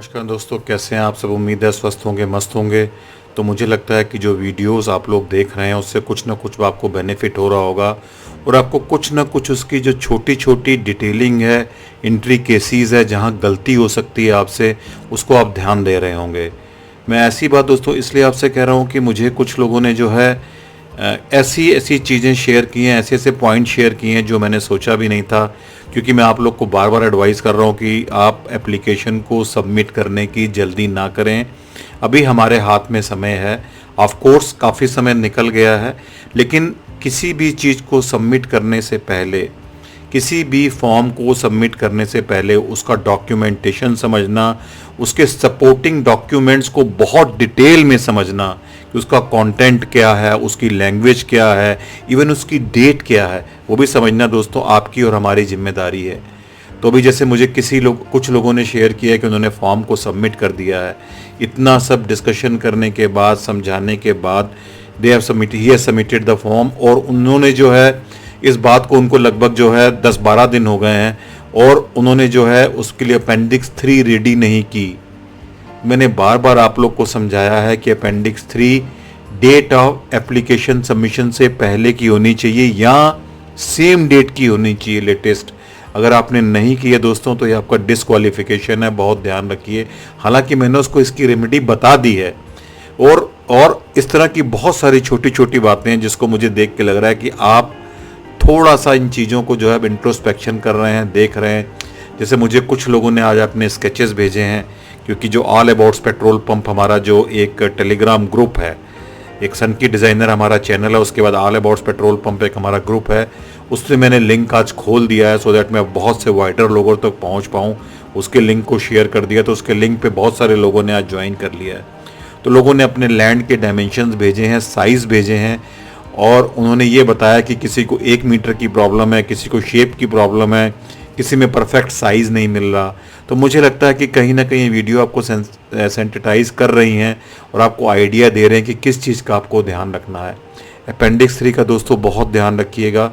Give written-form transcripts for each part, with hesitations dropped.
नमस्कार दोस्तों, कैसे हैं आप सब। उम्मीद है स्वस्थ होंगे, मस्त होंगे। तो मुझे लगता है कि जो वीडियोस आप लोग देख रहे हैं उससे कुछ ना कुछ आपको बेनिफिट हो रहा होगा और आपको कुछ ना कुछ उसकी जो छोटी छोटी डिटेलिंग है, इंट्री केसेस है, जहां गलती हो सकती है आपसे, उसको आप ध्यान दे रहे होंगे। मैं ऐसी बात दोस्तों इसलिए आपसे कह रहा हूं कि मुझे कुछ लोगों ने जो है ऐसी ऐसी चीज़ें शेयर की हैं, ऐसे ऐसे पॉइंट शेयर किए हैं जो मैंने सोचा भी नहीं था। क्योंकि मैं आप लोग को बार बार एडवाइस कर रहा हूँ कि आप एप्लीकेशन को सबमिट करने की जल्दी ना करें। अभी हमारे हाथ में समय है, ऑफ कोर्स काफ़ी समय निकल गया है, लेकिन किसी भी चीज़ को सबमिट करने से पहले, किसी भी फॉर्म को सबमिट करने से पहले उसका डॉक्यूमेंटेशन समझना, उसके सपोर्टिंग डॉक्यूमेंट्स को बहुत डिटेल में समझना कि उसका कंटेंट क्या है, उसकी लैंग्वेज क्या है, इवन उसकी डेट क्या है, वो भी समझना दोस्तों आपकी और हमारी जिम्मेदारी है। तो अभी जैसे मुझे कुछ लोगों ने शेयर किया है कि उन्होंने फॉर्म को सबमिट कर दिया है। इतना सब डिस्कशन करने के बाद, समझाने के बाद he have submitted the form, और उन्होंने जो है इस बात को, उनको लगभग जो है 10-12 दिन हो गए हैं और उन्होंने जो है उसके लिए अपेंडिक्स 3 रेडी नहीं की। मैंने बार बार आप लोग को समझाया है कि appendix 3 date of application submission से पहले की होनी चाहिए या सेम डेट की होनी चाहिए लेटेस्ट। अगर आपने नहीं किया दोस्तों तो ये आपका डिस्क्वालिफिकेशन है, बहुत ध्यान रखिए। हालांकि मैंने उसको इसकी रेमेडी बता दी है और इस तरह की बहुत सारी छोटी छोटी बातें हैं जिसको मुझे देख के लग रहा है कि आप थोड़ा सा इन चीज़ों को जो है इंट्रोस्पेक्शन कर रहे हैं, देख रहे हैं। जैसे मुझे कुछ लोगों ने आज अपने स्केचेस भेजे हैं, क्योंकि जो ऑल अबाउट्स पेट्रोल पंप हमारा जो एक टेलीग्राम ग्रुप है, एक सन की डिज़ाइनर हमारा चैनल है, उसके बाद ऑल अबाउट्स पेट्रोल पंप एक हमारा ग्रुप है, उससे मैंने लिंक आज खोल दिया है सो दैट मैं बहुत से वाइडर लोगों तक पहुंच पाऊं। उसके लिंक को शेयर कर दिया तो उसके लिंक पे बहुत सारे लोगों ने आज ज्वाइन कर लिया है। तो लोगों ने अपने लैंड के डायमेंशंस भेजे हैं, साइज़ भेजे हैं, और उन्होंने ये बताया कि किसी को 1 मीटर की प्रॉब्लम है, किसी को शेप की प्रॉब्लम है, किसी में परफेक्ट साइज़ नहीं मिल रहा। तो मुझे लगता है कि कहीं ना कहीं वीडियो आपको सेंसिटाइज कर रही हैं और आपको आइडिया दे रहे हैं कि किस चीज़ का आपको ध्यान रखना है। अपेंडिक्स 3 का दोस्तों बहुत ध्यान रखिएगा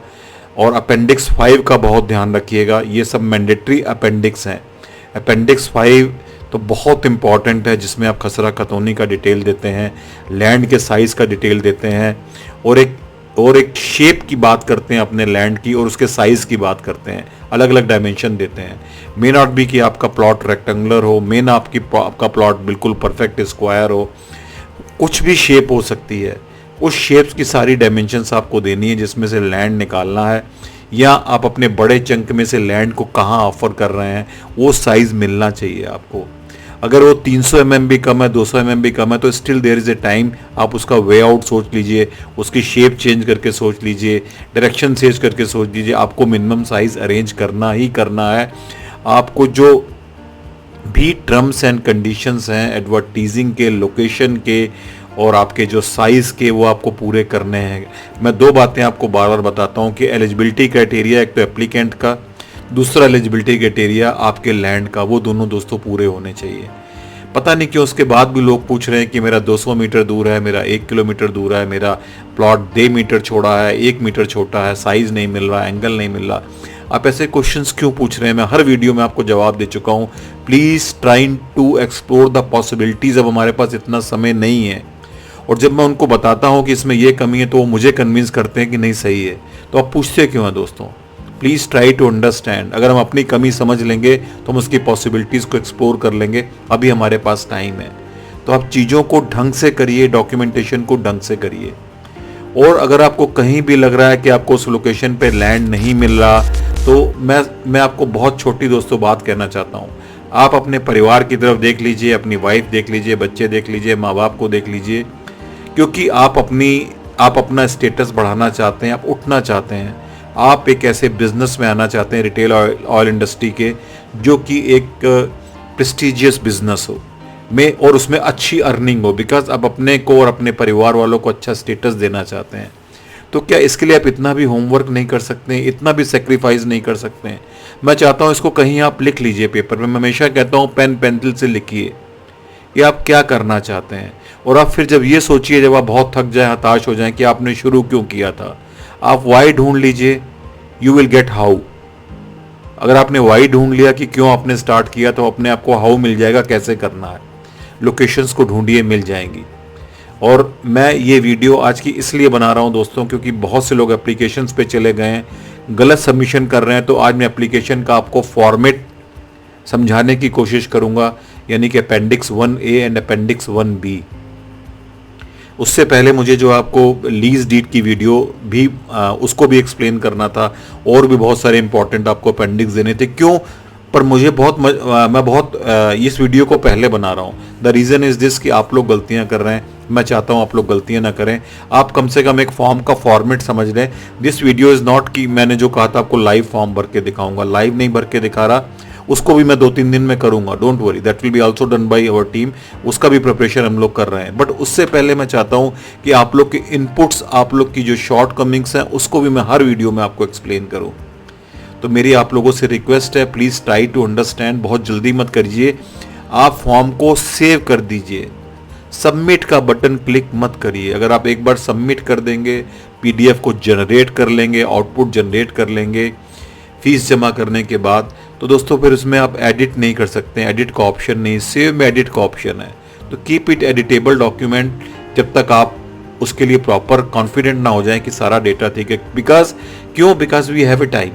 और अपेंडिक्स 5 का बहुत ध्यान रखिएगा। ये सब मैंडेटरी अपेंडिक्स हैं। अपेंडिक्स 5 तो बहुत इंपॉर्टेंट है, जिसमें आप खसरा खतौनी का डिटेल देते हैं, लैंड के साइज़ का डिटेल देते हैं और एक शेप की बात करते हैं अपने लैंड की, और उसके साइज़ की बात करते हैं, अलग अलग डायमेंशन देते हैं। मे नॉट बी कि आपका प्लॉट रेक्टेंगुलर हो, मे ना आपका प्लॉट बिल्कुल परफेक्ट स्क्वायर हो, कुछ भी शेप हो सकती है। उस शेप्स की सारी डायमेंशंस आपको देनी है जिसमें से लैंड निकालना है, या आप अपने बड़े चंक में से लैंड को कहाँ ऑफर कर रहे हैं, वो साइज़ मिलना चाहिए आपको। अगर वो 300 mm भी कम है, 200 mm भी कम है, तो still there is a time. आप उसका वे आउट सोच लीजिए, उसकी शेप चेंज करके सोच लीजिए, डायरेक्शन चेंज करके सोच लीजिए। आपको मिनिमम साइज़ अरेंज करना ही करना है। आपको जो भी टर्म्स एंड कंडीशंस हैं एडवर्टीजिंग के, लोकेशन के और आपके जो साइज़ के, वो आपको पूरे करने हैं। मैं 2 बातें आपको बार बार बताता हूँ कि एलिजिबिलिटी क्राइटेरिया, एक तो एप्लीकेंट का, दूसरा एलिजिबिलिटी क्राइटेरिया आपके लैंड का, वो दोनों दोस्तों पूरे होने चाहिए। पता नहीं क्यों उसके बाद भी लोग पूछ रहे हैं कि मेरा 200 मीटर दूर है, मेरा 1 किलोमीटर दूर है, मेरा प्लॉट 1.5 मीटर छोड़ा है, 1 मीटर छोटा है, साइज़ नहीं मिल रहा, एंगल नहीं मिल रहा। आप ऐसे क्वेश्चंस क्यों पूछ रहे हैं? मैं हर वीडियो में आपको जवाब दे चुका हूँ। Please trying to explore the possibilities. अब हमारे पास इतना समय नहीं है, और जब मैं उनको बताता हूँ कि इसमें ये कमी है तो वो मुझे कन्विंस करते हैं कि नहीं सही है। तो आप पूछते क्यों हैं दोस्तों? Please try to understand. अगर हम अपनी कमी समझ लेंगे तो हम उसकी पॉसिबिलिटीज़ को एक्सप्लोर कर लेंगे। अभी हमारे पास टाइम है, तो आप चीज़ों को ढंग से करिए, डॉक्यूमेंटेशन को ढंग से करिए। और अगर आपको कहीं भी लग रहा है कि आपको उस लोकेशन पे लैंड नहीं मिल रहा, तो मैं आपको बहुत छोटी दोस्तों बात कहना चाहता हूँ। आप अपने परिवार की तरफ देख लीजिए, अपनी वाइफ देख लीजिए, बच्चे देख लीजिए, माँ बाप को देख लीजिए, क्योंकि आप अपना स्टेटस बढ़ाना चाहते हैं, आप उठना चाहते हैं, आप एक ऐसे बिजनेस में आना चाहते हैं, रिटेल ऑयल इंडस्ट्री के, जो कि एक प्रेस्टिजियस बिजनेस हो में, और उसमें अच्छी अर्निंग हो, बिकॉज आप अपने को और अपने परिवार वालों को अच्छा स्टेटस देना चाहते हैं। तो क्या इसके लिए आप इतना भी होमवर्क नहीं कर सकते हैं, इतना भी सेक्रीफाइस नहीं कर सकते हैं? मैं चाहता हूँ इसको कहीं आप लिख लीजिए पेपर में। मैं हमेशा कहता हूँ पेन पेंसिल से लिखिए कि आप क्या करना चाहते हैं, और आप फिर जब ये सोचिए, जब आप बहुत थक जाए, हताश हो जाएं कि आपने शुरू क्यों किया था, आप वाई ढूंढ लीजिए, यू विल गेट हाउ। अगर आपने वाई ढूंढ लिया कि क्यों आपने स्टार्ट किया, तो अपने आप को हाउ मिल जाएगा, कैसे करना है। लोकेशंस को ढूंढिए, मिल जाएंगी। और मैं ये वीडियो आज की इसलिए बना रहा हूँ दोस्तों, क्योंकि बहुत से लोग एप्लीकेशंस पे चले गए हैं, गलत सबमिशन कर रहे हैं। तो आज मैं एप्लीकेशन का आपको फॉर्मेट समझाने की कोशिश करूँगा, यानी कि appendix 1A and appendix 1B। उससे पहले मुझे जो आपको लीज डीड की वीडियो भी उसको भी एक्सप्लेन करना था, और भी बहुत सारे इंपॉर्टेंट आपको अपेंडिक्स देने थे। क्यों? पर मुझे मैं बहुत इस वीडियो को पहले बना रहा हूँ। द रीज़न इज़ दिस कि आप लोग गलतियाँ कर रहे हैं, मैं चाहता हूँ आप लोग गलतियाँ ना करें। आप कम से कम एक फॉर्म का फॉर्मेट समझ लें। दिस वीडियो इज़ नॉट कि मैंने जो कहा था आपको लाइव फॉर्म भर के दिखाऊंगा, लाइव नहीं भर के दिखा रहा, उसको भी मैं 2-3 दिन में करूंगा। Don't worry, that will be also done by our team. उसका भी प्रिपरेशन हम लोग कर रहे हैं। बट उससे पहले मैं चाहता हूं कि आप लोग के इनपुट्स, आप लोग की जो शॉर्ट कमिंग्स हैं, उसको भी मैं हर वीडियो में आपको एक्सप्लेन करूं। तो मेरी आप लोगों से रिक्वेस्ट है, प्लीज़ ट्राई टू अंडरस्टैंड। बहुत जल्दी मत करिए, आप फॉर्म को सेव कर दीजिए, सबमिट का बटन क्लिक मत करिए। अगर आप एक बार सबमिट कर देंगे, PDF को जनरेट कर लेंगे, आउटपुट जनरेट कर लेंगे फीस जमा करने के बाद, तो दोस्तों फिर उसमें आप एडिट नहीं कर सकते हैं। एडिट का ऑप्शन नहीं, सेव में एडिट का ऑप्शन है। तो कीप इट एडिटेबल डॉक्यूमेंट जब तक आप उसके लिए प्रॉपर कॉन्फिडेंट ना हो जाए कि सारा डेटा ठीक है। Because we have a time.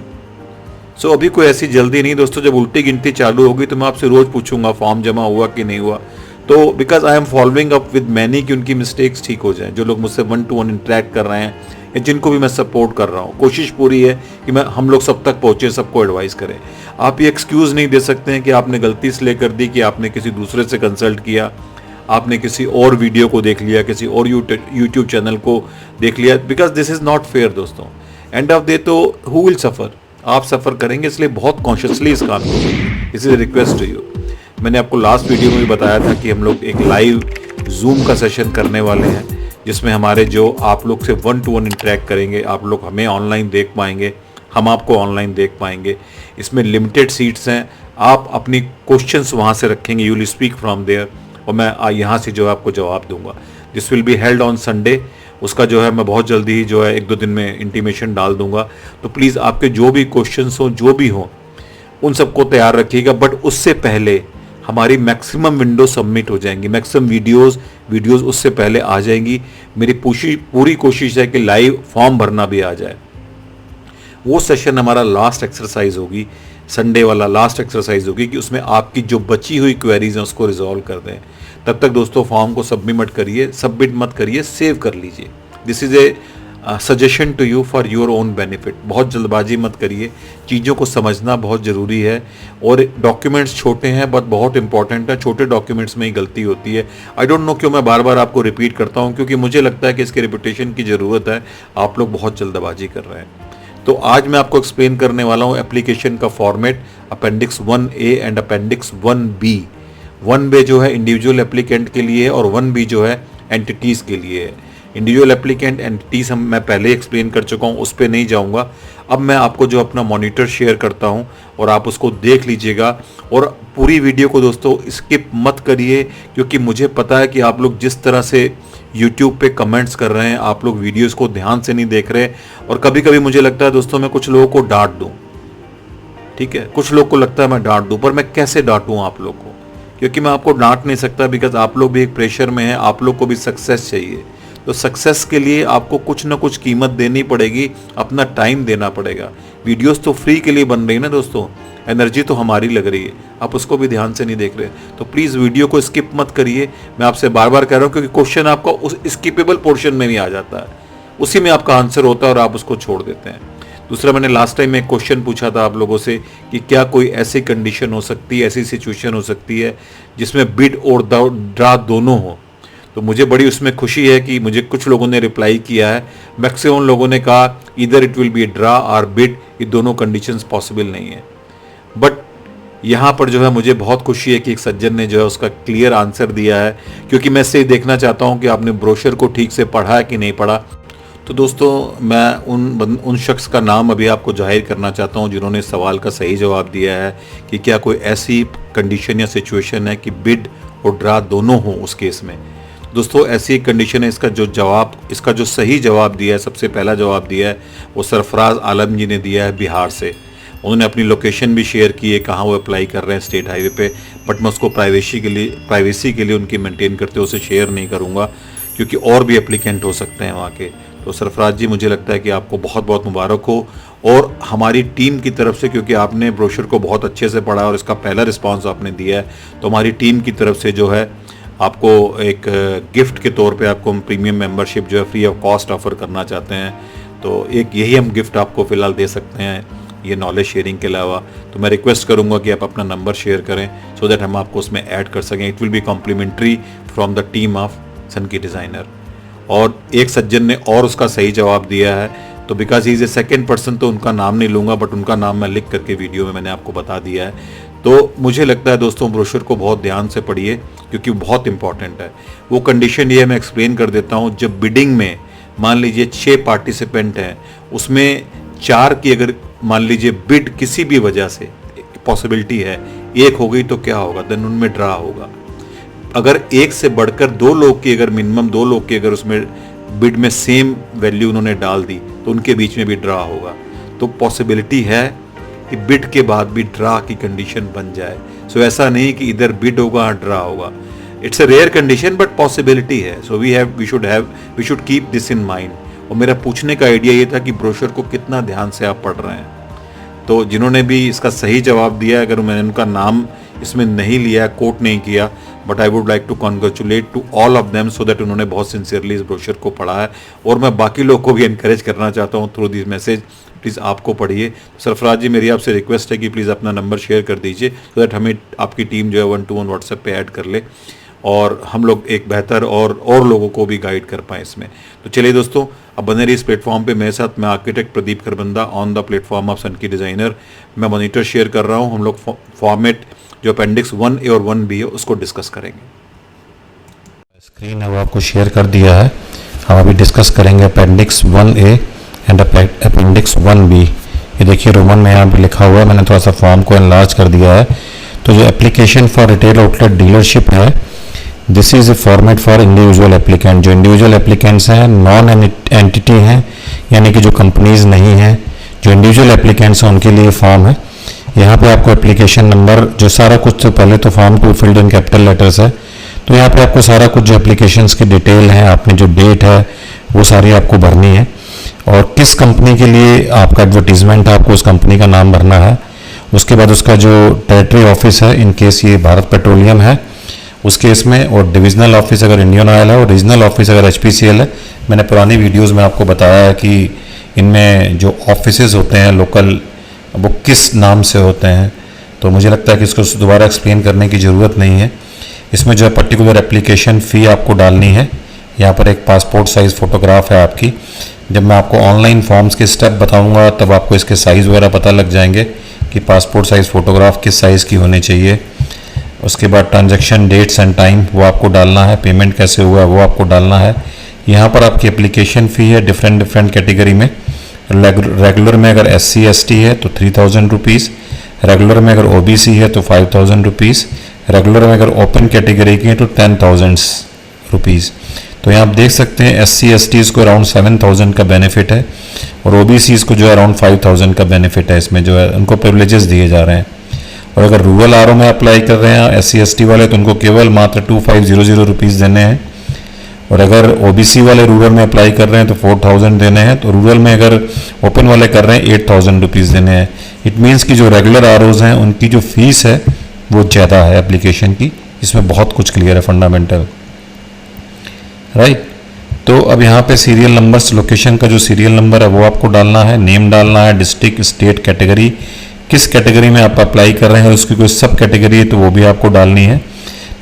So अभी कोई ऐसी जल्दी नहीं दोस्तों। जब उल्टी गिनती चालू होगी तो मैं आपसे रोज पूछूंगा फॉर्म जमा हुआ कि नहीं हुआ। तो because I am following up with many कि उनकी मिस्टेक्स ठीक हो जाए, जो लोग मुझसे 1-to-1 इंटरेक्ट कर रहे हैं या जिनको भी मैं सपोर्ट कर रहा हूँ। कोशिश पूरी है कि हम लोग सब तक पहुँचे, सबको एडवाइस करें। आप ये एक्सक्यूज़ नहीं दे सकते हैं कि आपने गलती इसलिए कर दी कि आपने किसी दूसरे से कंसल्ट किया, आपने किसी और वीडियो को देख लिया, किसी और यूट्यूब चैनल को देख लिया। Because this is not fair दोस्तों। एंड ऑफ डे तो हु विल सफ़र? आप सफ़र करेंगे, इसलिए बहुत कॉन्शियसली इस काम को। This is request to you. मैंने आपको लास्ट वीडियो में भी बताया था कि हम लोग एक लाइव जूम का सेशन करने वाले हैं, जिसमें हमारे जो आप लोग से 1-to-1 इंटरेक्ट करेंगे। आप लोग हमें ऑनलाइन देख पाएंगे, हम आपको ऑनलाइन देख पाएंगे। इसमें लिमिटेड सीट्स हैं। आप अपनी क्वेश्चंस वहाँ से रखेंगे, you will speak from there, और मैं यहाँ से जो है आपको जवाब दूंगा। This will be held on Sunday. उसका जो है मैं बहुत जल्दी ही जो है 1-2 दिन में इंटीमेशन डाल दूंगा। तो प्लीज़ आपके जो भी क्वेश्चंस हों, जो भी हों, उन सबको तैयार रखिएगा। बट उससे पहले हमारी मैक्सिमम विंडो सबमिट हो जाएंगी, मैक्सिमम वीडियोस उससे पहले आ जाएंगी। मेरी पूरी कोशिश है कि लाइव फॉर्म भरना भी आ जाए। वो सेशन हमारा लास्ट एक्सरसाइज होगी, संडे वाला लास्ट एक्सरसाइज होगी, कि उसमें आपकी जो बची हुई क्वेरीज हैं उसको रिजॉल्व कर दें। तब तक दोस्तों फॉर्म को सबमिट मत करिए, सेव कर लीजिए। This is a suggestion to you for your own benefit. बहुत जल्दबाजी मत करिए, चीज़ों को समझना बहुत ज़रूरी है। और डॉक्यूमेंट्स छोटे हैं बट बहुत इंपॉर्टेंट है। छोटे डॉक्यूमेंट्स में ही गलती होती है। आई डोंट नो क्यों मैं बार बार आपको रिपीट करता हूँ, क्योंकि मुझे लगता है कि इसके रिपीटेशन की ज़रूरत है। आप लोग बहुत जल्दबाजी कर रहे हैं। तो आज मैं आपको एक्सप्लेन करने वाला हूँ एप्लीकेशन का format, appendix 1A and appendix 1B। 1B जो है इंडिविजुअल एप्लीकेंट के लिए है, और 1B जो है एंटिटीज़ के लिए है। इंडिविजुअल एप्लीकेंट एंटिटीज़ मैं पहले एक्सप्लेन कर चुका हूँ, उस पर नहीं जाऊँगा। अब मैं आपको जो अपना मॉनिटर शेयर करता हूँ और आप उसको देख लीजिएगा। और पूरी वीडियो को दोस्तों स्किप मत करिए, क्योंकि मुझे पता है कि आप लोग जिस तरह से YouTube पे कमेंट्स कर रहे हैं, आप लोग वीडियोस को ध्यान से नहीं देख रहे। और कभी कभी मुझे लगता है दोस्तों मैं कुछ लोगों को डांट दूं, ठीक है, कुछ लोग को लगता है मैं डांट दूं, पर मैं कैसे डांटूं आप लोग को? क्योंकि मैं आपको डांट नहीं सकता, बिकॉज आप लोग भी एक प्रेशर में हैं, आप लोग को भी सक्सेस चाहिए। तो सक्सेस के लिए आपको कुछ ना कुछ कीमत देनी पड़ेगी, अपना टाइम देना पड़ेगा। वीडियोस तो फ्री के लिए बन रही है ना दोस्तों, एनर्जी तो हमारी लग रही है, आप उसको भी ध्यान से नहीं देख रहे। तो प्लीज़ वीडियो को स्किप मत करिए, मैं आपसे बार बार कह रहा हूँ, क्योंकि क्वेश्चन आपका उस स्किपेबल पोर्शन में भी आ जाता है, उसी में आपका आंसर होता है और आप उसको छोड़ देते हैं। दूसरा, मैंने लास्ट टाइम एक क्वेश्चन पूछा था आप लोगों से कि क्या कोई ऐसी कंडीशन हो सकती है, ऐसी सिचुएशन हो सकती है जिसमें बिड और ड्रा दोनों हो। तो मुझे बड़ी उसमें खुशी है कि मुझे कुछ लोगों ने रिप्लाई किया है। मैक्सिमम लोगों ने कहा इधर इट विल बी ड्रा और बिड, ये दोनों कंडीशंस पॉसिबल नहीं है। बट यहाँ पर जो है मुझे बहुत खुशी है कि एक सज्जन ने जो है उसका क्लियर आंसर दिया है, क्योंकि मैं इससे देखना चाहता हूँ कि आपने ब्रोशर को ठीक से पढ़ा है कि नहीं पढ़ा। तो दोस्तों मैं उन शख्स का नाम अभी आपको जाहिर करना चाहता हूँ जिन्होंने सवाल का सही जवाब दिया है कि क्या कोई ऐसी कंडीशन या सिचुएशन है कि बिड और ड्रा दोनों हो उस केस में। दोस्तों ऐसी एक कंडीशन है। इसका जो सही जवाब दिया है, सबसे पहला जवाब दिया है वो सरफराज आलम जी ने दिया है बिहार से। उन्होंने अपनी लोकेशन भी शेयर की है, कहाँ वो अप्लाई कर रहे हैं स्टेट हाईवे पे, बट मैं उसको प्राइवेसी के लिए उनकी मेंटेन करते हुए उसे शेयर नहीं करूँगा, क्योंकि और भी एप्लीकेंट हो सकते हैं वहाँ के। तो सरफराज जी, मुझे लगता है कि आपको बहुत बहुत मुबारक हो, और हमारी टीम की तरफ से, क्योंकि आपने ब्रोशर को बहुत अच्छे से पढ़ा और इसका पहला रिस्पांस आपने दिया है, तो हमारी टीम की तरफ से जो है आपको एक गिफ्ट के तौर पे आपको हम प्रीमियम मेंबरशिप जो है फ्री ऑफ कॉस्ट ऑफर करना चाहते हैं। तो एक यही हम गिफ्ट आपको फ़िलहाल दे सकते हैं, ये नॉलेज शेयरिंग के अलावा। तो मैं रिक्वेस्ट करूंगा कि आप अपना नंबर शेयर करें सो दैट हम आपको उसमें ऐड कर सकें। It will be complimentary from the team of Sanki designer. और एक सज्जन ने और उसका सही जवाब दिया है, तो because he is a second person, तो उनका नाम नहीं लूँगा, बट उनका नाम मैं लिख करके वीडियो में मैंने आपको बता दिया है। तो मुझे लगता है दोस्तों, ब्रोशर को बहुत ध्यान से पढ़िए, क्योंकि बहुत इंपॉर्टेंट है। वो कंडीशन ये मैं एक्सप्लेन कर देता हूँ। जब बिडिंग में मान लीजिए 6 पार्टिसिपेंट हैं, उसमें 4 की अगर मान लीजिए बिड किसी भी वजह से पॉसिबिलिटी है, 1 हो गई तो क्या होगा, देन उनमें ड्रा होगा। अगर 1 से बढ़कर 2 लोग की, अगर मिनिमम 2 लोग की अगर उसमें बिड में सेम वैल्यू उन्होंने डाल दी, तो उनके बीच में भी ड्रा होगा। तो पॉसिबिलिटी है कि बिड के बाद भी ड्रा की कंडीशन बन जाए। सो ऐसा नहीं कि इधर बिड होगा ड्रा होगा। It's a rare condition, but possibility है। So we should keep this in mind. और मेरा पूछने का आइडिया ये था कि ब्रोशर को कितना ध्यान से आप पढ़ रहे हैं। तो जिन्होंने भी इसका सही जवाब दिया, अगर मैंने उनका नाम इसमें नहीं लिया, कोट नहीं किया, but I would like to congratulate to all of them, so that उन्होंने बहुत सिंसियरली इस ब्रोशर को पढ़ा है। और मैं बाकी लोग को भी इनकरेज करना चाहता हूँ थ्रू दिस मैसेज, प्लीज़ आपको पढ़िए। सरफराज जी, मेरी आपसे रिक्वेस्ट है कि प्लीज़ अपना नंबर शेयर कर दीजिए, सो दैट हमें आपकी टीम जो है 1-to-1 व्हाट्सएप पे ऐड कर ले, और हम लोग एक बेहतर और लोगों को भी गाइड कर पाएँ इसमें। तो चलिए दोस्तों, अब बने रहिए इस प्लेटफॉर्म पे मेरे साथ। मैं architect Pradeep Kharbanda on the platform of Sanki designer. मैं मॉनिटर शेयर कर रहा हूँ। हम लोग फॉर्मेट जो अपेंडिक्स 1A और 1B है उसको डिस्कस करेंगे। स्क्रीन है वो आपको शेयर कर दिया है। हम अभी डिस्कस करेंगे appendix 1A and appendix 1B। ये देखिए रोमन में यहाँ पे लिखा हुआ है, मैंने थोड़ा सा फॉर्म को एनलार्ज कर दिया है। तो जो application for retail outlet dealership है, this is a format for individual applicant. जो इंडिविजुअल एप्लीकेंट्स हैं, नॉन एंटिटी हैं, यानी कि जो कंपनीज नहीं हैं, जो इंडिविजुअल एप्लीकेंट्स हैं उनके लिए फॉर्म है। यहाँ पे आपको एप्लीकेशन नंबर, जो सारा कुछ, तो पहले तो form 2 filled in capital letters है, तो यहाँ पे आपको सारा कुछ जो एप्लीकेशंस की डिटेल है, आपने जो डेट है वो सारी आपको भरनी है, और किस कंपनी के लिए आपका एडवर्टीजमेंट है आपको उस कंपनी का नाम भरना है। उसके बाद उसका जो टेरिटरी ऑफिस है, इन केस ये भारत पेट्रोलियम है उस केस में, और डिविजनल ऑफिस अगर इंडियन ऑयल है, और रीजनल ऑफिस अगर HPCL है। मैंने पुरानी वीडियोज़ में आपको बताया है कि इनमें जो ऑफिसेज होते हैं लोकल, वो किस नाम से होते हैं, तो मुझे लगता है कि इसको दोबारा एक्सप्लेन करने की ज़रूरत नहीं है। इसमें जो है पर्टिकुलर एप्लीकेशन फ़ी आपको डालनी है। यहाँ पर एक पासपोर्ट साइज़ फ़ोटोग्राफ है आपकी। जब मैं आपको ऑनलाइन फॉर्म्स के स्टेप बताऊँगा तब आपको इसके साइज़ वगैरह पता लग जाएंगे कि पासपोर्ट साइज़ फ़ोटोग्राफ किस साइज़ की होनी चाहिए। उसके बाद ट्रांजैक्शन डेट्स एंड टाइम वो आपको डालना है, पेमेंट कैसे हुआ वो आपको डालना है। यहाँ पर आपकी एप्लीकेशन फ़ी है डिफरेंट कैटेगरी में। रेगुलर में अगर SC ST है तो 3000 रुपीज़, रेगुलर में अगर OBC है तो 5000 रुपीज़, रेगुलर में अगर ओपन कैटेगरी की है तो 10,000 रुपीज़। तो यहाँ आप देख सकते हैं SC STs को अराउंड 7000 का बेनिफिट है, और OBCs को जो है अराउंड 5000 का बेनिफिट है। इसमें जो है उनको प्रिविलेजेस दिए जा रहे हैं। और अगर रूरल RO में अप्लाई कर रहे हैं SC ST वाले, तो उनको केवल मात्र 2500 रुपीज़ देने हैं। और अगर OBC वाले रूरल में अप्लाई कर रहे हैं तो 4000 देने हैं। तो रूरल में अगर ओपन वाले कर रहे हैं 8000 रुपीज़ देने हैं। इट मीन्स कि जो रेगुलर ROs हैं उनकी जो फीस है वो ज़्यादा है एप्लीकेशन की। इसमें बहुत कुछ क्लियर है, फंडामेंटल, राइट। तो अब यहाँ पे सीरियल नंबर्स, लोकेशन का जो सीरियल नंबर है वो आपको डालना है, नेम डालना है, डिस्ट्रिक्ट, स्टेट, कैटेगरी, किस कैटेगरी में आप अप्लाई कर रहे हैं, उसकी कोई सब कैटेगरी है तो वो भी आपको डालनी है।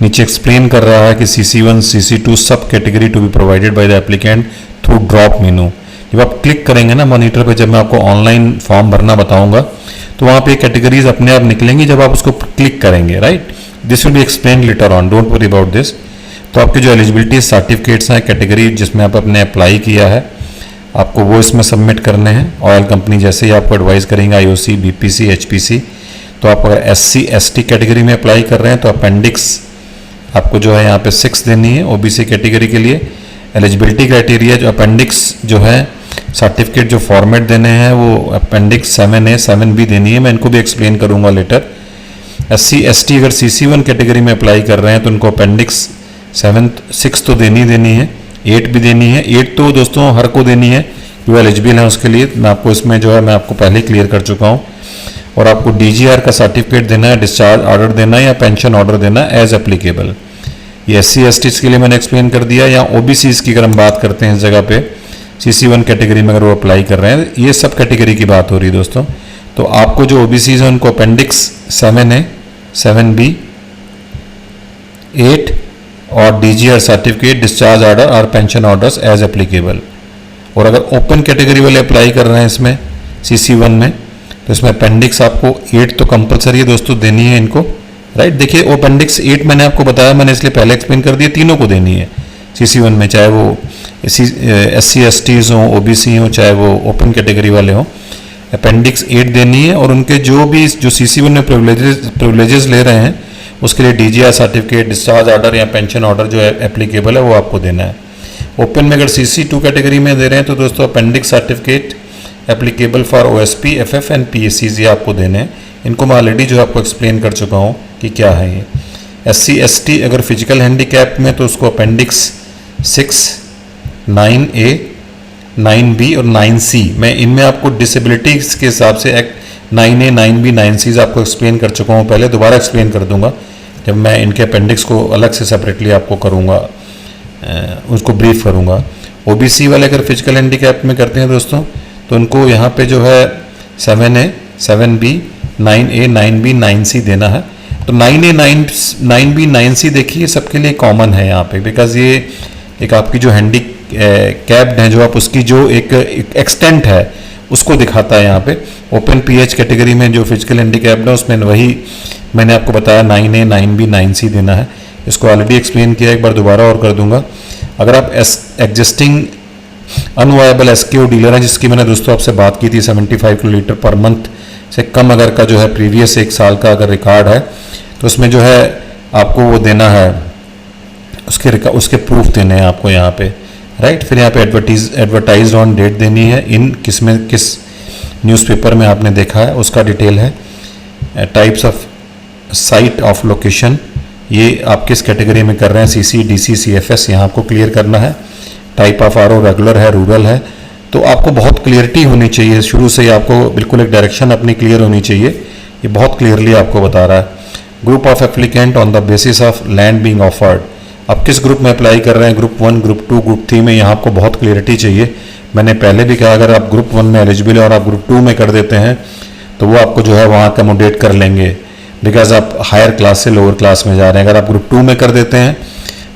नीचे एक्सप्लेन कर रहा है कि CC1 CC2 सब category to be provided by the applicant through drop मेनू। जब आप क्लिक करेंगे ना मॉनिटर पे, जब मैं आपको ऑनलाइन फॉर्म भरना बताऊंगा तो वहाँ पे कैटेगरीज अपने आप निकलेंगी जब आप उसको क्लिक करेंगे, right. This will B explain later on, don't worry about this. तो आपके जो एलिजिबिलिटी सर्टिफिकेट्स हैं, कैटेगरी जिसमें आप अपने अप्लाई किया है, आपको वो इसमें सबमिट करने हैं। ऑयल कंपनी जैसे ही आपको एडवाइस करेंगे, IOC, BPC, HPC। तो आप अगर SC ST कैटेगरी में अप्लाई कर रहे हैं तो अपेंडिक्स आपको जो है यहाँ पे 6 देनी है। OBC कैटेगरी के लिए एलिजिबिलिटी क्राइटेरिया जो अपेंडिक्स जो है सर्टिफिकेट जो फॉर्मेट देने हैं वो अपेंडिक्स 7A 7B देनी है, मैं इनको भी एक्सप्लेन करूंगा लेटर। SC ST अगर CC1 कैटेगरी में अप्लाई कर रहे हैं तो उनको अपेंडिक्स 6 तो देनी है, 8 भी देनी है। 8 तो दोस्तों हर को देनी है जो एलिजिबल है उसके लिए, मैं आपको इसमें जो है मैं आपको पहले क्लियर कर चुका हूँ। और आपको DGR का सर्टिफिकेट देना है, डिस्चार्ज ऑर्डर देना है या पेंशन ऑर्डर देना है एज एप्लीकेबल। ये SC ST के लिए मैंने एक्सप्लेन कर दिया। या OBCs की अगर हम बात करते हैं इस जगह पे CC1 कैटेगरी में अगर वो अप्लाई कर रहे हैं, ये सब कैटेगरी की बात हो रही है दोस्तों। तो आपको जो OBCs हैं उनको अपेंडिक्स 7A 7B 8 और DGR सर्टिफिकेट, डिस्चार्ज ऑर्डर और पेंशन ऑर्डर्स एज एप्लीकेबल। और अगर ओपन कैटेगरी वाले अप्लाई कर रहे हैं इसमें CC1 में, तो इसमें अपेंडिक्स आपको 8 तो कंपलसरी है दोस्तों देनी है इनको, राइट। देखिए अपेंडिक्स 8 मैंने आपको बताया, मैंने इसलिए पहले एक्सप्लेन कर दिया, तीनों को देनी है CC1 में, चाहे वो SC STs हों, OBC हों, चाहे वो ओपन कैटेगरी वाले हों, अपेंडिक्स 8 देनी है। और उनके जो CC1 में प्रिविलेजेस ले रहे हैं उसके लिए DGR सर्टिफिकेट, डिस्चार्ज ऑर्डर या पेंशन ऑर्डर जो एप्लीकेबल है वो आपको देना है। ओपन में अगर CC2 कैटेगरी में दे रहे हैं तो दोस्तों appendix certificate applicable for OSP FF and PSCs ये आपको देने हैं। इनको मैं ऑलरेडी जो आपको एक्सप्लेन कर चुका हूँ कि क्या है ये। SC ST अगर फिजिकल हैंडीकैप में तो उसको अपेंडिक्स 6 9A 9B और 9C, मैं इनमें आपको डिसेबिलिटीज के हिसाब से 9A 9B 9Cs आपको एक्सप्लेन कर चुका हूँ पहले, दोबारा एक्सप्लेन कर दूंगा जब मैं इनके अपेंडिक्स को अलग से सेपरेटली आपको करूँगा, उसको ब्रीफ करूँगा। OBC वाले अगर फिजिकल हैंडीकैप में करते हैं दोस्तों तो उनको यहाँ पे जो है 7A 7B 9A 9B 9C देना है। तो 9A 9B 9C देखिए सबके लिए कॉमन है यहाँ पे, बिकॉज ये एक आपकी जो हैंडी कैप्ड है जो आप उसकी जो एक एक्सटेंट है उसको दिखाता है यहाँ पे। ओपन PH कैटेगरी में जो फिजिकल हैंडीकैप्ड है उसमें वही मैंने आपको बताया 9A 9B 9C देना है। इसको ऑलरेडी एक्सप्लेन किया, एक बार दोबारा और कर दूंगा। अगर आप एग्जिस्टिंग अनवायबल SKU डीलर है, जिसकी मैंने दोस्तों आपसे बात की थी 75 किलोलीटर पर मंथ से कम अगर का जो है प्रीवियस 1 साल का अगर रिकॉर्ड है तो उसमें जो है आपको वो देना है, उसके प्रूफ देने हैं आपको यहाँ पे, राइट। फिर यहाँ पे एडवर्टाइज ऑन डेट देनी है, इन किस न्यूज़पेपर में आपने देखा है उसका डिटेल है। Types of site of location, ये आप किस कैटेगरी में कर रहे हैं, CC DC CFS यहाँ आपको क्लियर करना है। टाइप ऑफ RO रेगुलर है, रूरल है, तो आपको बहुत क्लियरिटी होनी चाहिए शुरू से ही, आपको बिल्कुल एक डायरेक्शन अपनी क्लियर होनी चाहिए। ये बहुत क्लियरली आपको बता रहा है। Group of applicant on the basis of land being offered, आप किस ग्रुप में अप्लाई कर रहे हैं, ग्रुप 1 ग्रुप 2 ग्रुप 3 में, यहाँ आपको बहुत क्लियरिटी चाहिए। मैंने पहले भी कहा अगर आप ग्रुप 1 में एलिजिबल है और आप ग्रुप 2 में कर देते हैं तो वो आपको जो है वहाँ अकोमोडेट कर लेंगे, बिकॉज आप हायर क्लास से लोअर क्लास में जा रहे हैं। अगर आप ग्रुप 2 में कर देते हैं,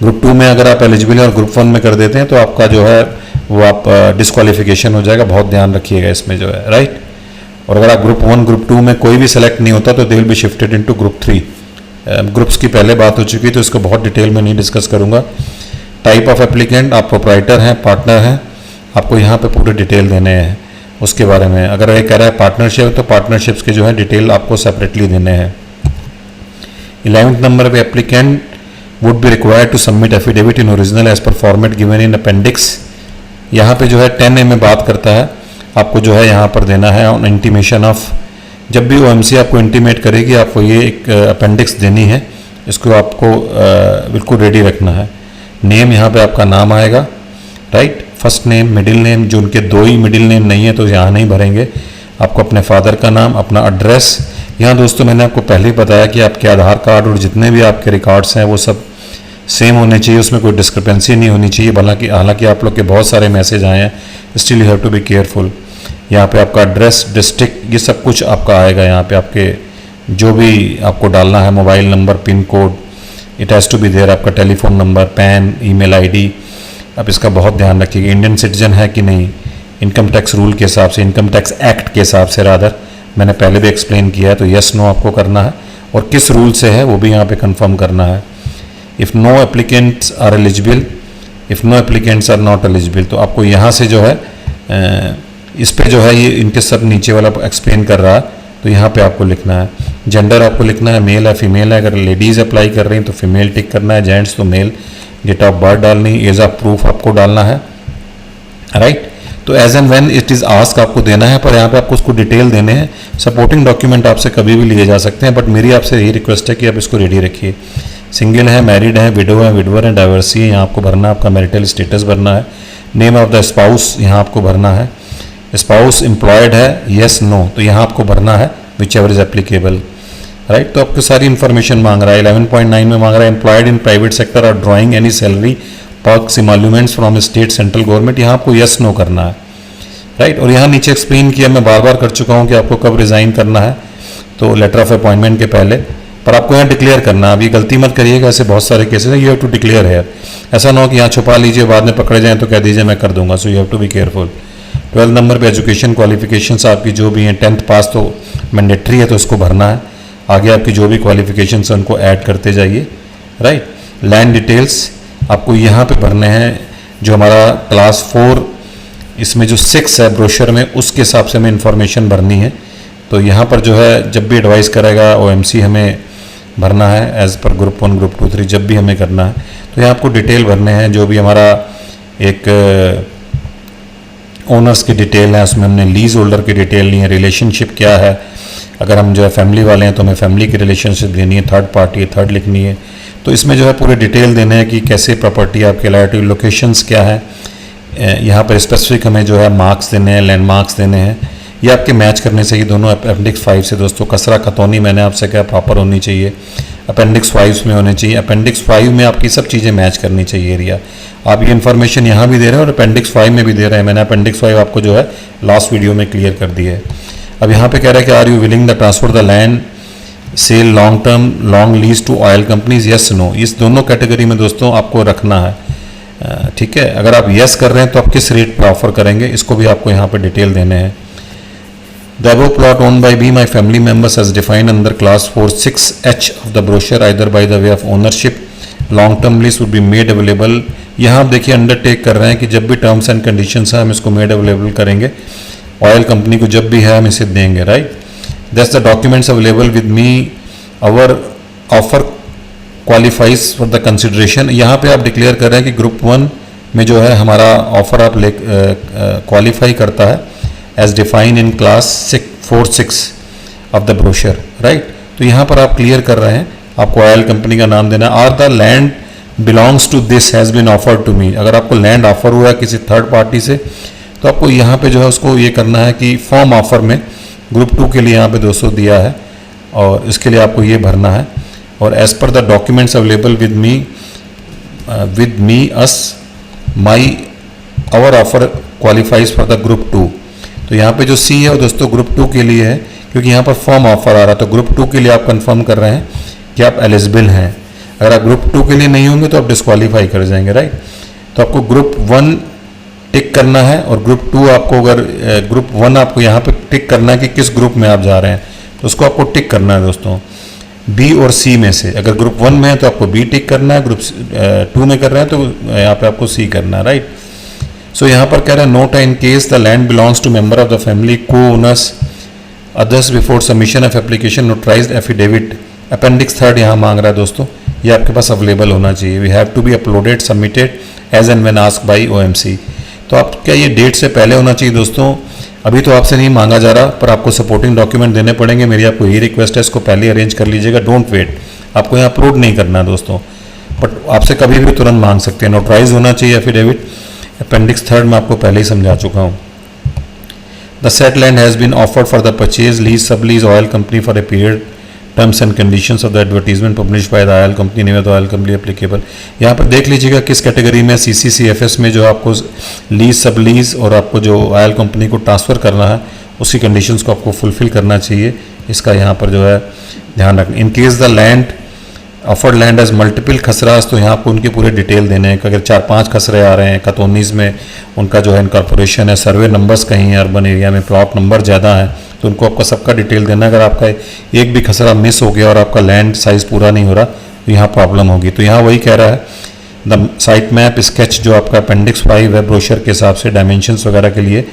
ग्रुप 2 में अगर आप एलिजिबल है और ग्रुप 1 में कर देते हैं तो आपका जो है वो आप डिस्क्वालिफिकेशन हो जाएगा, बहुत ध्यान रखिएगा इसमें जो है, राइट। और अगर आप ग्रुप 1 ग्रुप 2 में कोई भी सेलेक्ट नहीं होता तो they will be shifted into group 3। Groups की पहले बात हो चुकी तो इसको बहुत डिटेल में नहीं डिस्कस करूंगा। टाइप ऑफ एप्लीकेंट, आप प्रोप्राइटर हैं, पार्टनर हैं, आपको यहाँ पे पूरे डिटेल देने हैं उसके बारे में। अगर ये कह रहा है पार्टनरशिप तो पार्टनरशिप्स के जो है डिटेल आपको सेपरेटली देने हैं। 11th नंबर पे applicant would be required to submit affidavit in original as per format given in appendix. यहाँ पे जो है 10A में बात करता है, आपको जो है यहाँ पर देना है ऑन इंटीमेशन ऑफ, जब भी OMC आपको इंटीमेट करेगी आपको ये एक अपेंडिक्स देनी है, इसको आपको बिल्कुल रेडी रखना है। नेम यहाँ पे आपका नाम आएगा, right, first name middle name, जो उनके 2 ही मिडिल नेम नहीं है तो यहाँ नहीं भरेंगे। आपको अपने फादर का नाम, अपना एड्रेस, यहाँ दोस्तों मैंने आपको पहले ही बताया कि आपके आधार कार्ड और जितने भी आपके रिकॉर्ड्स हैं वो सब सेम होने चाहिए, उसमें कोई डिस्क्रिपेंसी नहीं होनी चाहिए। हालांकि आप लोग के बहुत सारे मैसेज आए हैं, still you have to be careful. यहाँ पे आपका एड्रेस, डिस्ट्रिक्ट, ये सब कुछ आपका आएगा। यहाँ पे आपके जो भी आपको डालना है, mobile number, pin code, it has to be there, आपका telephone number, PAN, email ID, आप इसका बहुत ध्यान रखिएगा। इंडियन सिटीजन है कि नहीं, इनकम टैक्स रूल के हिसाब से, इनकम टैक्स एक्ट के हिसाब से रादर, मैंने पहले भी एक्सप्लेन किया है, तो यस नो आपको करना है, और किस रूल से है वो भी यहाँ पे कंफर्म करना है। If no applicants are eligible, if no applicants are not eligible, तो आपको यहाँ से जो है इस पे जो है ये इनके सब नीचे वाला एक्सप्लेन कर रहा है, तो यहाँ पे आपको लिखना है। जेंडर आपको लिखना है, मेल है फीमेल है, अगर लेडीज़ अप्लाई कर रही हैं तो फीमेल टिक करना है, जेंट्स तो मेल। डेट ऑफ बर्थ डालनी, एज ऑफ प्रूफ आपको डालना है, राइट। तो as and when it is ask आपको देना है, पर यहाँ पे आपको उसको डिटेल देने हैं। सपोर्टिंग डॉक्यूमेंट आपसे कभी भी लिए जा सकते हैं, बट मेरी आपसे यही रिक्वेस्ट है कि आप इसको रेडी रखिए। सिंगल है, मैरिड है, विडो है, विडवर है, डाइवर्सी है, यहाँ आपको भरना है, आपका मैरिटल स्टेटस भरना है, नेम ऑफ द स्पाउस यहाँ आपको भरना है, स्पाउस एम्प्लॉयड है, येस नो, तो यहाँ आपको भरना है which ever is applicable, right. तो आपको सारी इन्फॉर्मेशन मांग रहा है। 11.9 में मांग रहा है एम्प्लॉयड इन प्राइवेट सेक्टर और drawing any salary perks emoluments from state central government, यहाँ आपको येस नो करना है, राइट। और यहाँ नीचे एक्सप्लेन किया, मैं बार बार कर चुका हूँ कि आपको कब रिजाइन करना है, तो लेटर ऑफ अपॉइंटमेंट के पहले, पर आपको यहाँ डिक्लेयर करना है। अभी गलती मत करिएगा, ऐसे बहुत सारे केसेस हैं, यू हैव टू डिक्लेयर है। ऐसा ना हो कि यहाँ छुपा लीजिए, बाद में पकड़े जाएँ तो कह दीजिए मैं कर दूंगा, so you have to be careful. 12 number पे एजुकेशन क्वालिफिकेशंस आपकी जो भी हैं, 10th पास तो मैंडेटरी है, तो उसको भरना है। आगे आपकी जो भी क्वालिफिकेशंस हैं उनको ऐड करते जाइए, राइट। लैंड डिटेल्स आपको यहाँ पे भरने हैं, जो हमारा क्लास 4 इसमें जो 6 है ब्रोशर में, उसके हिसाब से हमें इंफॉर्मेशन भरनी है। तो यहाँ पर जो है जब भी एडवाइस करेगा OMC हमें भरना है एज पर ग्रुप 1 ग्रुप 2 3 जब भी हमें करना है, तो यहाँ आपको डिटेल भरने हैं। जो भी हमारा एक ओनर्स की डिटेल है, उसमें हमने लीज होल्डर की डिटेल ली है, रिलेशनशिप क्या है, अगर हम जो है फैमिली वाले हैं तो हमें फैमिली की रिलेशनशिप देनी है, थर्ड पार्टी है, थर्ड लिखनी है। तो इसमें जो है पूरे डिटेल देने हैं कि कैसे प्रॉपर्टी आपके लाइट, लोकेशंस क्या है, यहाँ पर स्पेसिफिक हमें जो है मार्क्स देने हैं, लैंड मार्क्स देने हैं। ये आपके मैच करने चाहिए दोनों अपेंडिक्स 5 से दोस्तों। कसरा खतौनी मैंने आपसे कहा प्रॉपर होनी चाहिए, अपेंडिक्स 5 में होने चाहिए। अपेंडिक्स 5 में आपकी सब चीज़ें मैच करनी चाहिए एरिया। आप ये इन्फॉर्मेशन यहाँ भी दे रहे हैं और अपेंडिक्स 5 में भी दे रहे हैं। मैंने अपेंडिक्स 5 आपको जो है लास्ट वीडियो में क्लियर कर दिया है। अब यहाँ पे कह रहा है कि are you willing the transfer the land sale long term long lease to oil companies, yes no. इस दोनों कैटेगरी में दोस्तों आपको रखना है, ठीक है। अगर आप येस कर रहे हैं तो आप किस रेट पर ऑफर करेंगे, इसको भी आपको यहाँ पे डिटेल देने हैं। The above plot owned by me, my family members as defined under class 4(6)H of the brochure either by the way of ownership, long term lease would be made available। यहाँ आप देखिए undertake कर रहे हैं कि जब भी terms and conditions है हम इसको मेड अवेलेबल करेंगे, ऑयल कंपनी को जब भी है हम इसे देंगे, right. That's the documents available with me, our offer qualifies for the consideration. यहाँ पे आप डिक्लेयर कर रहे हैं कि ग्रुप 1 में जो है हमारा ऑफर आप क्वालिफाई करता है as define in clause 4(6) of the brochure, right. तो यहाँ पर आप क्लियर कर रहे हैं, आपको ऑयल कंपनी का नाम देना। Are the land belongs to this has been offered to me. अगर आपको लैंड ऑफर हुआ है किसी थर्ड पार्टी से, तो आपको यहाँ पे जो है उसको ये करना है कि फॉर्म ऑफर में ग्रुप 2 के लिए यहाँ पे 200 दिया है और इसके लिए आपको ये भरना है। और as per the documents available with me us my our offer qualifies for the group 2। तो यहाँ पे जो C है वो दोस्तों ग्रुप 2 के लिए है, क्योंकि यहाँ पर फॉर्म ऑफर आ रहा है। तो ग्रुप 2 के लिए आप कंफर्म कर रहे हैं कि आप एलिजिबल हैं। अगर आप ग्रुप 2 के लिए नहीं होंगे तो आप डिस्क्वालीफाई कर जाएंगे, राइट। तो आपको ग्रुप 1 टिक करना है और ग्रुप 2 आपको, अगर ग्रुप 1 आपको यहाँ पे टिक करना है कि किस ग्रुप में आप जा रहे हैं, तो उसको आपको टिक करना है दोस्तों B और C में से। अगर ग्रुप 1 में है तो आपको B टिक करना है, ग्रुप 2 में कर रहे हैं तो यहाँ पे आपको C करना है, राइट। सो यहाँ पर कह रहा है note in case the land belongs to member of the family co owners others before submission of application notarized affidavit. Appendix 3 यहाँ मांग रहा है दोस्तों, ये आपके पास अवेलेबल होना चाहिए। We have to be uploaded submitted as and when asked by OMC। तो आप क्या ये डेट से पहले होना चाहिए दोस्तों। अभी तो आपसे नहीं मांगा जा रहा, पर आपको सपोर्टिंग डॉक्यूमेंट देने पड़ेंगे। मेरी आपको ये रिक्वेस्ट है, इसको पहले अरेंज कर लीजिएगा, डोंट वेट। आपको यहाँ अपलोड नहीं करना है दोस्तों, बट आपसे कभी भी तुरंत मांग सकते हैं। नोटराइज होना चाहिए एफिडेविट। अपेंडिक्स 3 में आपको पहले ही समझा चुका हूँ। The set land has been offered for the purchase lease sub lease oil company for a period terms and conditions of the advertisement publish by the oil company name of the oil company applicable. यहाँ पर देख लीजिएगा किस category में CCCFS में जो आपको lease sub lease और आपको जो ऑयल कंपनी को ट्रांसफ़र करना है उसकी कंडीशंस को आपको फुलफिल करना चाहिए। इसका यहाँ पर जो है ध्यान रखना। In case the land offered land as multiple खसरास, तो यहाँ आपको उनके पूरे डिटेल देने हैं कि अगर 4-5 खसरे आ रहे हैं खतौनीज़ में, उनका जो है इनकॉर्पोरेशन है, सर्वे नंबर्स कहीं हैं, अर्बन एरिया में प्लॉट नंबर ज़्यादा है, तो उनको आपका सबका डिटेल देना है। अगर आपका एक भी खसरा मिस हो गया और आपका लैंड साइज़ पूरा नहीं हो रहा तो यहाँ प्रॉब्लम होगी। तो यहाँ वही कह रहा है द साइट मैप स्केच जो आपका अपेंडिक्स 5 है ब्रोशर के हिसाब से डायमेंशंस वगैरह के लिए,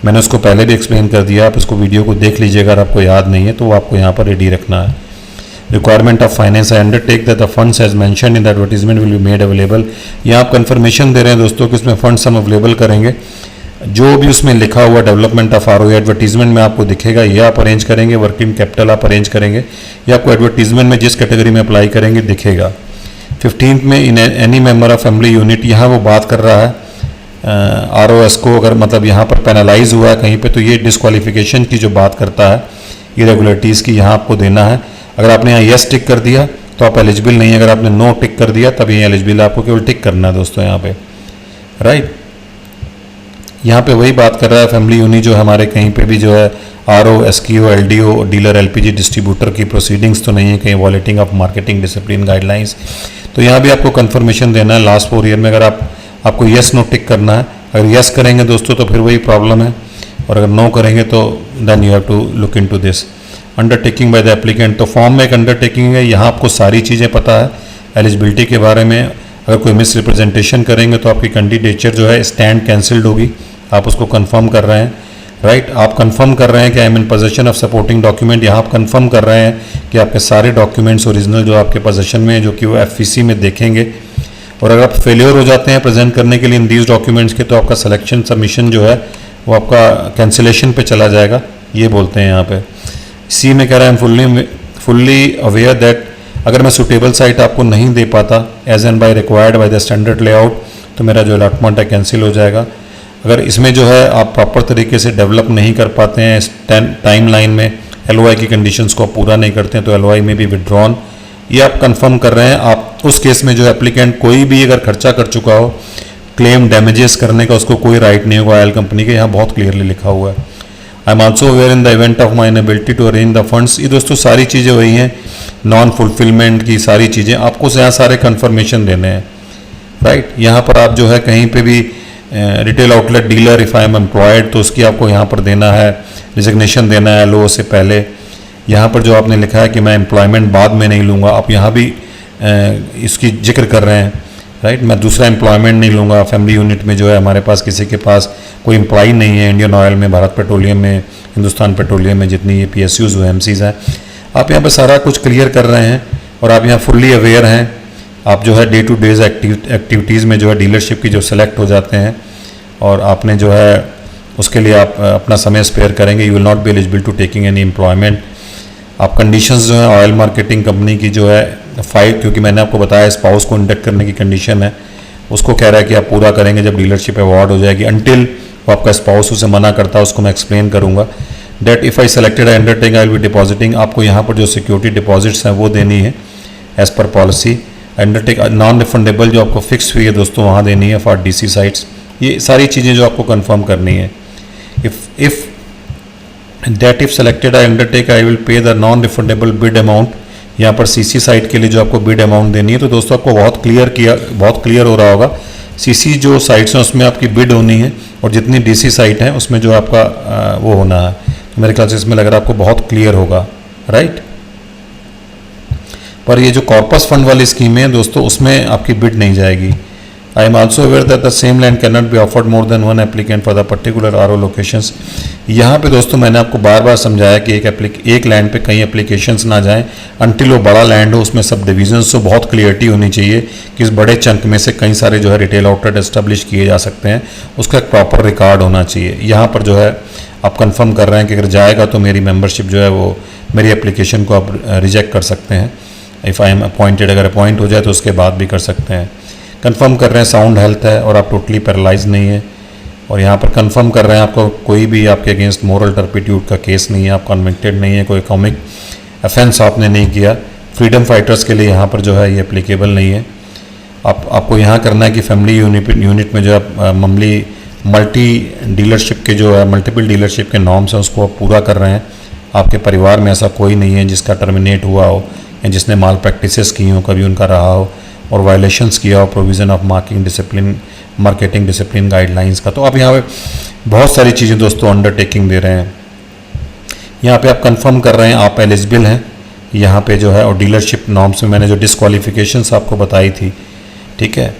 मैंने उसको पहले भी एक्सप्लेन कर दिया। आप उसको वीडियो को देख लीजिएगा, अगर आपको याद नहीं है तो वो आपको यहाँ पर रेडी रखना है। Requirement of finance, I undertake that the funds as mentioned in the advertisement will be made available. यहाँ आप कंफर्मेशन दे रहे हैं दोस्तों कि इसमें फंड्स हम अवेलेबल करेंगे। जो भी उसमें लिखा हुआ डेवलपमेंट ऑफ आरओ एडवर्टीजमेंट में आपको दिखेगा, ये आप अरेंज करेंगे, वर्किंग कैपिटल आप अरेंज करेंगे, ये आपको एडवर्टीजमेंट में जिस कैटेगरी में अप्लाई करेंगे दिखेगा। 15th में in any member of family unit, यहाँ वो बात कर रहा है आरओएस को अगर मतलब यहाँ पर पेनलाइज हुआ है कहीं पे तो ये डिस्क्वालिफिकेशन की जो बात करता है इरेगुलरिटीज़ की, यहाँ आपको देना है। अगर आपने यहाँ यस टिक कर दिया तो आप एलिजिबल नहीं है, अगर आपने नो टिक कर दिया तब ये एलिजिबल है, आपको केवल टिक करना है दोस्तों यहाँ पे, राइट। यहाँ पे वही बात कर रहा है फैमिली यूनिट जो हमारे कहीं पे भी जो है RO, SQ, LDO, dealer, LPG distributor की प्रोसीडिंग्स तो नहीं है कहीं वॉलेटिंग ऑफ मार्केटिंग डिसिप्लिन गाइडलाइंस, तो यहाँ भी आपको कंफर्मेशन देना है लास्ट 4 ईयर में। अगर आपको यस नो टिक करना है, अगर यस करेंगे दोस्तों तो फिर वही प्रॉब्लम है, और अगर नो करेंगे तो then you have to look into this. Undertaking by the applicant, तो फॉर्म में एक अंडरटेकिंग है, यहाँ आपको सारी चीज़ें पता है एलिजिबिलिटी के बारे में। अगर कोई मिस रिप्रेजेंटेशन करेंगे तो आपकी कैंडिडेचर जो है स्टैंड कैंसिल्ड होगी, आप उसको कंफर्म कर रहे हैं, राइट। आप कंफर्म कर रहे हैं कि I am in possession of supporting document, यहाँ आप कंफर्म कर रहे हैं कि आपके सारे डॉक्यूमेंट्स ओरिजिनल जो आपके पोजेशन में है, जो कि वो एफवीसी में देखेंगे। और अगर आप फेलियर हो जाते हैं प्रेजेंट करने के लिए इन दीज डॉक्यूमेंट्स के, तो आपका सिलेक्शन सबमिशन जो है वो आपका कैंसिलेशन पे चला जाएगा, ये बोलते हैं यहाँ पे। सी में कह रहा है फुल्ली अवेयर दैट अगर मैं सुटेबल साइट आपको नहीं दे पाता as and by required by the standard layout, तो मेरा जो अलॉटमेंट है कैंसिल हो जाएगा। अगर इसमें जो है आप प्रॉपर तरीके से डेवलप नहीं कर पाते हैं इस टाइम लाइन में, एलओआई की कंडीशंस को आप पूरा नहीं करते हैं, तो एलओआई में भी विड्रॉन, ये आप कंफर्म कर रहे हैं। आप उस केस में जो एप्लीकेंट कोई भी अगर खर्चा कर चुका हो, क्लेम डैमेजेस करने का उसको कोई राइट नहीं होगा ऑयल कंपनी के, यहाँ बहुत क्लियरली लिखा हुआ है। I am also aware in the event of my inability to arrange the funds, ये दोस्तों सारी चीज़ें वही हैं, नॉन फुलफिलमेंट की सारी चीज़ें आपको यहाँ सारे कन्फर्मेशन देने हैं, राइट। यहाँ पर आप जो है कहीं पे भी retail outlet dealer if I am employed तो उसकी आपको यहाँ पर देना है, रिजिग्नेशन देना है लो से पहले। यहाँ पर जो आपने लिखा है कि मैं एम्प्लॉयमेंट बाद में नहीं लूँगा, आप यहाँ भी इसकी जिक्र कर रहे हैं, राइट। मैं दूसरा एम्प्लॉयमेंट नहीं लूँगा फैमिली यूनिट में, जो है हमारे पास किसी के पास कोई एम्प्लॉय नहीं है इंडियन ऑयल में, भारत पेट्रोलियम में, हिंदुस्तान पेट्रोलियम में, जितनी ये PSUs हुए MCs हैं, आप यहाँ पर सारा कुछ क्लियर कर रहे हैं। और आप यहाँ फुल्ली अवेयर हैं, आप जो है डे टू डेज एक्टिविटीज़ में जो है डीलरशिप की जो सेलेक्ट हो जाते हैं, और आपने जो है उसके लिए आप अपना समय स्पेयर करेंगे, you will not be eligible to taking any employment. आप कंडीशंस जो है ऑयल मार्केटिंग कंपनी की जो है फाइल, क्योंकि मैंने आपको बताया स्पाउस को इंडक्ट करने की कंडीशन है, उसको कह रहा है कि आप पूरा करेंगे जब डीलरशिप अवार्ड हो जाएगी। अनटिल वो आपका स्पाउस उसे मना करता है, उसको मैं एक्सप्लेन करूंगा। That if I selected I undertake I will be depositing, आपको यहाँ पर जो सिक्योरिटी डिपॉजिट्स हैं वो देनी है as per policy. Undertake non refundable जो आपको फिक्स हुई है दोस्तों वहाँ देनी है फॉर DC साइट्स, ये सारी चीज़ें जो आपको कंफर्म करनी है। If that if selected I undertake I will pay the non refundable bid amount, यहाँ पर CC साइट के लिए जो आपको बिड अमाउंट देनी है, तो दोस्तों आपको बहुत क्लियर हो रहा होगा। CC जो साइट्स हैं उसमें आपकी बिड होनी है, और जितनी DC साइट है उसमें जो आपका वो होना है, तो मेरे ख्याल से इसमें लग रहा है आपको बहुत क्लियर होगा, राइट। पर ये जो कॉर्पस फंड वाली स्कीम है दोस्तों, उसमें आपकी बिड नहीं जाएगी। आई am also aware that the same land can not be offered more than one applicant for the particular RO locations. यहाँ पे दोस्तों मैंने आपको बार बार समझाया कि एक लैंड पे कई एप्लीकेशंस ना जाएं अनटिल वो बड़ा लैंड हो, उसमें सब डिविजन्स हो, बहुत क्लियरिटी होनी चाहिए कि इस बड़े चंक में से कई सारे जो है रिटेल आउटलेट एस्टेब्लिश किए जा सकते हैं, उसका एक प्रॉपर रिकॉर्ड होना चाहिए। यहाँ पर जो है आप कंफर्म कर रहे हैं कि अगर जाएगा तो मेरी मेंबरशिप जो है वो मेरी एप्लीकेशन को आप रिजेक्ट कर सकते हैं। इफ़ आई एम अपॉइंटेड, अगर अपॉइंट हो जाए तो उसके बाद भी कर सकते हैं। कंफर्म कर रहे हैं साउंड हेल्थ है और आप टोटली पैरालाइज नहीं है, और यहाँ पर कंफर्म कर रहे हैं आपको कोई भी आपके अगेंस्ट मोरल टर्पिट्यूड का केस नहीं है, आप कन्विक्टेड नहीं है, कोई कॉमिक ऑफेंस आपने नहीं किया। फ्रीडम फाइटर्स के लिए यहाँ पर जो है ये एप्लीकेबल नहीं है। आपको यहाँ करना है कि फैमिली यूनिट में जो है मल्टी डीलरशिप के जो है मल्टीपल डीलरशिप के नॉर्म्स हैं उसको आप पूरा कर रहे हैं। आपके परिवार में ऐसा कोई नहीं है जिसका टर्मिनेट हुआ हो या जिसने माल प्रैक्टिसेस की हो, कभी उनका रहा हो और वायलेशंस किया हो provision of marketing discipline guidelines का। तो आप यहाँ पे बहुत सारी चीज़ें दोस्तों अंडरटेकिंग दे रहे हैं। यहाँ पे आप कंफर्म कर रहे हैं आप एलिजिबल हैं यहाँ पे जो है, और डीलरशिप नॉर्म्स में मैंने जो डिस्क्वालिफिकेशंस आपको बताई थी, ठीक है,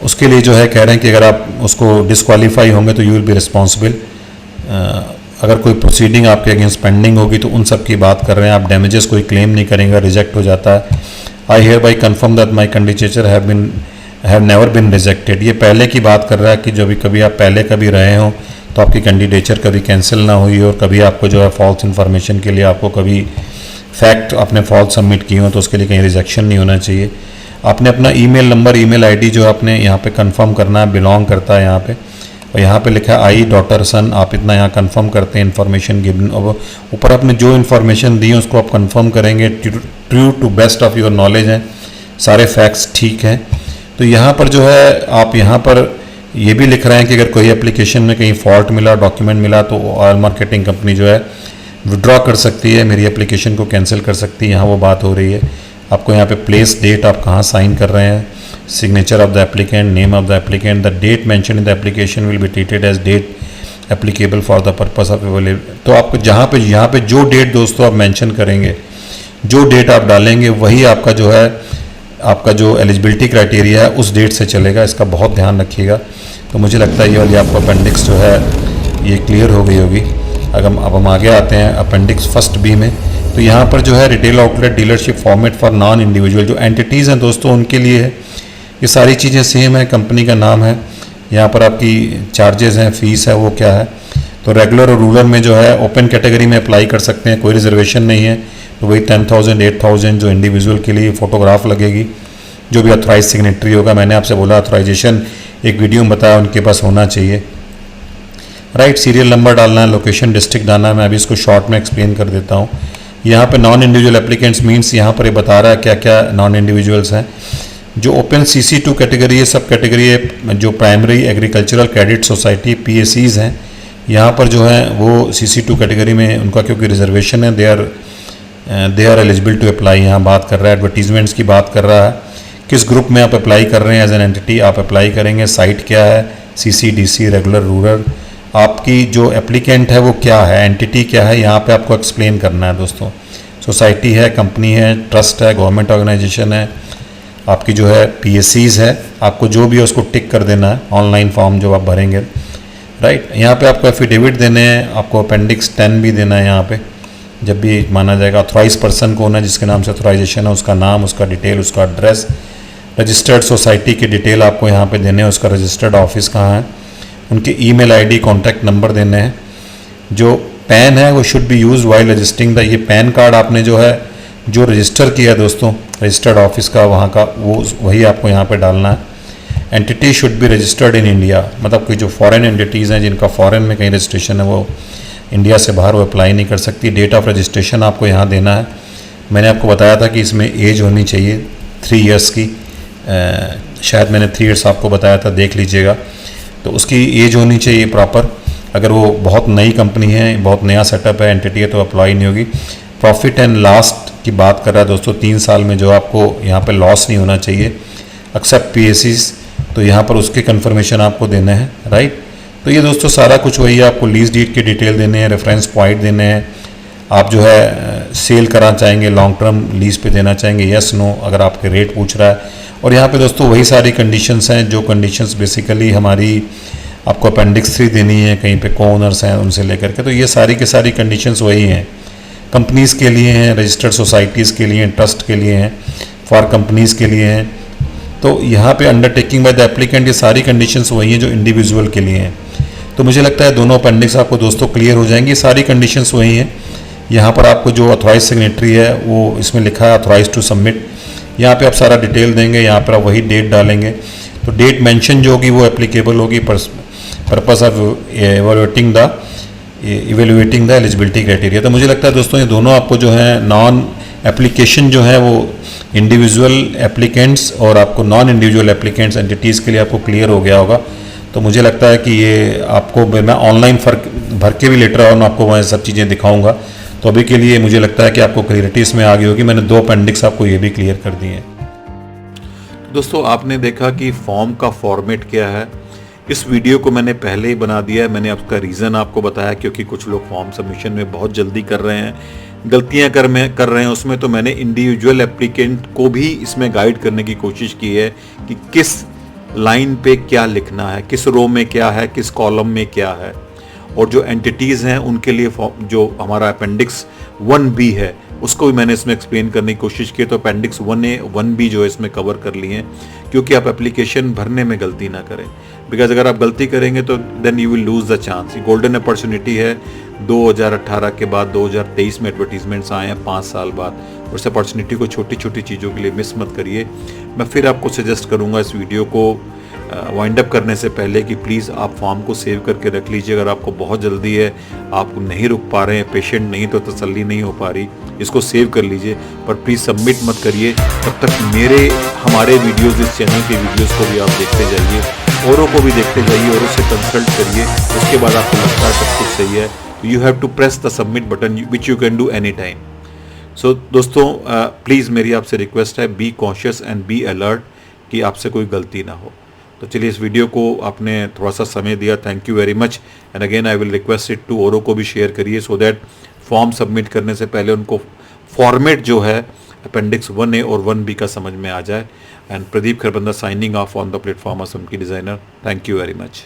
उसके लिए जो है कह रहे हैं कि अगर आप उसको डिस्क्वालीफाई होंगे तो यू विल बी रिस्पॉन्सिबल। अगर कोई प्रोसीडिंग आपके अगेंस्ट पेंडिंग होगी तो उन सब की बात कर रहे हैं। आप डैमेजेस कोई क्लेम नहीं करेंगे, रिजेक्ट हो जाता है। I hear by confirm that my candidature have never been rejected. ये पहले की बात कर रहा है कि जो भी कभी आप पहले कभी रहे हो तो आपकी कैंडिडेचर कभी कैंसिल ना हुई और कभी आपको जो है फॉल्स इन्फॉर्मेशन के लिए आपको कभी फैक्ट आपने फॉल्स सबमिट किए हो तो उसके लिए कहीं रिजेक्शन नहीं होना चाहिए। आपने अपना ईमेल नंबर, ईमेल आईडी जो आपने यहाँ पे कंफर्म करना है, बिलोंग करता है यहाँ पे, और यहाँ पे लिखा है आई डॉटर सन, आप इतना यहाँ कंफर्म करते हैं इन्फॉर्मेशन गिवन, और ऊपर आपने जो इन्फॉर्मेशन दी है उसको आप कंफर्म करेंगे true to best of your knowledge है, सारे फैक्ट्स ठीक हैं। तो यहाँ पर जो है आप यहाँ पर ये भी लिख रहे हैं कि अगर कोई एप्लीकेशन में कहीं फॉल्ट मिला, डॉक्यूमेंट मिला, तो ऑयल मार्केटिंग कंपनी जो है विड्रॉ कर सकती है, मेरी एप्लीकेशन को कैंसिल कर सकती है। यहाँ वो बात हो रही है। आपको यहाँ पे प्लेस, डेट, आप कहाँ साइन कर रहे हैं, signature of the applicant, name of the applicant, the date mention in the application will be treated as date applicable for the purpose of available. तो आपको यहाँ पे जो डेट दोस्तों आप मेंशन करेंगे, जो डेट आप डालेंगे, वही आपका जो है आपका जो एलिजिबिलिटी क्राइटेरिया है उस डेट से चलेगा। इसका बहुत ध्यान रखिएगा। तो मुझे लगता है ये वाली आपको अपेंडिक्स जो है ये क्लियर हो गई होगी। अगर अब हम आगे आते हैं अपेंडिक्स फर्स्ट बी में, तो यहाँ पर जो है retail outlet dealership format for non individual जो एंटिटीज़ हैं दोस्तों उनके लिए है। ये सारी चीज़ें सेम है, कंपनी का नाम है, यहाँ पर आपकी चार्जेस हैं, फीस है, वो क्या है। तो रेगुलर और रूरल में जो है ओपन कैटेगरी में अप्लाई कर सकते हैं, कोई रिजर्वेशन नहीं है। तो वही 10,000 8,000 जो इंडिविजुअल के लिए फोटोग्राफ लगेगी, जो भी ऑथराइज सिग्नेटरी होगा। मैंने आपसे बोला ऑथराइजेशन एक वीडियो में बताया उनके पास होना चाहिए, राइट। सीरियल नंबर डालना है, लोकेशन डिस्ट्रिक्ट डालना है। मैं अभी इसको शॉर्ट में एक्सप्लेन कर देता हूँ। यहाँ पे नॉन इंडिविजुअल एप्लीकेंट्स मीन्स यहाँ पर ये बता रहा है क्या क्या नॉन इंडिविजुअल्स हैं। जो ओपन CC2 कैटेगरी है, सब कैटेगरी है, जो primary agricultural credit society PACs हैं, यहाँ पर जो है वो CC2 कैटेगरी में उनका क्योंकि रिजर्वेशन है, they are eligible to apply. यहाँ बात कर रहा है, एडवर्टीजमेंट्स की बात कर रहा है, किस ग्रुप में आप अप्लाई कर रहे हैं, एज एन एंटिटी आप अप्लाई करेंगे, साइट क्या है, CC DC रेगुलर रूरल, आपकी जो एप्लीकेंट है वो क्या है, एंटिटी क्या है, यहाँ पे आपको एक्सप्लेन करना है दोस्तों। सोसाइटी है, कंपनी है, ट्रस्ट है, गवर्नमेंट ऑर्गेनाइजेशन है, आपकी जो है PACs है, आपको जो भी है उसको टिक कर देना है, ऑनलाइन फॉर्म जो आप भरेंगे, राइट। यहाँ पे आपको एफिडेविट देने हैं, आपको अपेंडिक्स 10 भी देना है। यहाँ पे जब भी माना जाएगा ऑथराइज पर्सन कौन है, जिसके नाम से ऑथराइजेशन है, उसका नाम, उसका डिटेल, उसका एड्रेस, रजिस्टर्ड सोसाइटी की डिटेल आपको यहाँ पे देने हैं, उसका रजिस्टर्ड ऑफिस कहाँ है, उनके ईमेल आईडी, कॉन्टैक्ट नंबर देने हैं। जो पैन है वो should be use while registering the, ये पैन कार्ड आपने जो है जो रजिस्टर किया है दोस्तों रजिस्टर्ड ऑफिस का वहाँ का, वो वही आपको यहाँ पे डालना है। Entity should be registered in India, मतलब कोई जो फॉरेन एंटिटीज़ हैं जिनका फॉरेन में कहीं रजिस्ट्रेशन है वो इंडिया से बाहर वो अप्लाई नहीं कर सकती। डेट ऑफ रजिस्ट्रेशन आपको यहाँ देना है। मैंने आपको बताया था कि इसमें एज होनी चाहिए 3 इयर्स की, शायद मैंने 3 इयर्स आपको बताया था, देख लीजिएगा। तो उसकी एज होनी चाहिए प्रॉपर। अगर वो बहुत नई कंपनी है, बहुत नया सेटअप है, एंटिटी है, तो अप्लाई नहीं होगी। प्रॉफिट एंड लॉस की बात कर रहा है दोस्तों, 3 साल में जो आपको यहाँ पे लॉस नहीं होना चाहिए, एक्सेप्ट PACs, तो यहाँ पर उसके कंफर्मेशन आपको देने हैं, राइट। तो ये दोस्तों सारा कुछ वही है। आपको लीज डीड की डिटेल देने हैं, रेफरेंस पॉइंट देने हैं, आप जो है सेल कराना चाहेंगे, लॉन्ग टर्म लीज पे देना चाहेंगे, यस नो, अगर आपके रेट पूछ रहा है। और यहाँ पे दोस्तों वही सारी कंडीशंस हैं जो कंडीशंस बेसिकली हमारी आपको अपेंडिक्स 3 देनी है, कहीं पे को-ओनर्स हैं उनसे लेकर के, तो ये सारी की सारी कंडीशंस वही हैं। कंपनीज़ के लिए हैं, रजिस्टर्ड सोसाइटीज़ के लिए हैं, ट्रस्ट के लिए हैं, फॉर कंपनीज़ के लिए हैं। तो यहाँ पे अंडरटेकिंग बाय द एप्लीकेंट, ये सारी कंडीशंस वही हैं जो इंडिविजुअल के लिए हैं। तो मुझे लगता है दोनों अपेंडिक्स आपको दोस्तों क्लियर हो जाएंगी, सारी कंडीशंस वही हैं। यहाँ पर आपको जो ऑथराइज सिग्नेटरी है वो इसमें लिखा है ऑथराइज टू सबमिट, यहाँ पे आप सारा डिटेल देंगे, यहाँ पर आप वही डेट डालेंगे। तो डेट मेंशन जो होगी वो एप्लीकेबल होगी purpose of evaluating the eligibility criteria. तो मुझे लगता है दोस्तों ये दोनों आपको जो है नॉन एप्लीकेशन जो है वो इंडिविजुअल एप्लीकेंट्स और आपको नॉन इंडिविजुअल एप्लीकेंट्स एंटिटीज़ के लिए आपको क्लियर हो गया होगा। तो मुझे लगता है कि ये आपको मैं ऑनलाइन भर के भी लेटर ऑन आपको मैं सब चीज़ें दिखाऊंगा। तो अभी के लिए मुझे लगता है कि आपको क्लियरिटी इसमें आ गई होगी। मैंने 2 अपेंडिक्स आपको ये भी क्लियर कर दिए हैं। दोस्तों आपने देखा कि फॉर्म का फॉर्मेट क्या है। इस वीडियो को मैंने पहले ही बना दिया है, मैंने उसका रीज़न आपको बताया क्योंकि कुछ लोग फॉर्म सबमिशन में बहुत जल्दी कर रहे हैं, गलतियां कर रहे हैं उसमें। तो मैंने इंडिविजुअल एप्लीकेंट को भी इसमें गाइड करने की कोशिश की है कि किस लाइन पे क्या लिखना है, किस रो में क्या है, किस कॉलम में क्या है। और जो एंटिटीज़ हैं उनके लिए जो हमारा अपेंडिक्स 1B है उसको भी मैंने इसमें एक्सप्लेन करने की कोशिश की। तो अपेंडिक्स 1A 1B जो है इसमें कवर कर लिए हैं, क्योंकि आप एप्लीकेशन भरने में गलती ना करें। बिकॉज अगर आप गलती करेंगे तो then you will lose the chance. ये गोल्डन अपॉर्चुनिटी है। 2018 के बाद 2023 में एडवर्टीजमेंट्स आए हैं 5 साल बाद, और इस अपॉर्चुनिटी को छोटी छोटी चीज़ों के लिए मिस मत करिए। मैं फिर आपको सजेस्ट करूंगा इस वीडियो को वाइंड अप करने से पहले कि प्लीज़ आप फॉर्म को सेव करके रख लीजिए। अगर आपको बहुत जल्दी है, आप नहीं रुक पा रहे हैं, पेशेंट नहीं तो तसल्ली नहीं हो पा रही, इसको सेव कर लीजिए, पर प्लीज़ सबमिट मत करिए। तब तक हमारे वीडियोस, इस चैनल के वीडियोस को भी आप देखते जाइए, औरों को भी देखते जाइए, औरों से कंसल्ट करिए। उसके बाद आपको लगता है सब कुछ सही है, you have to press the submit button which you can do any time. So दोस्तों, प्लीज़ मेरी आपसे रिक्वेस्ट है, be conscious and be alert कि आपसे कोई गलती ना हो। तो चलिए, इस वीडियो को आपने थोड़ा सा समय दिया, thank you very much. And again I will request it to औरों को भी शेयर करिए, सो दैट फॉर्म सबमिट करने से पहले उनको फॉर्मेट जो है अपेंडिक्स 1A और 1B का समझ में आ जाए। And Pradeep Kharbanda signing off on the platform Assam की designer. Thank you very much.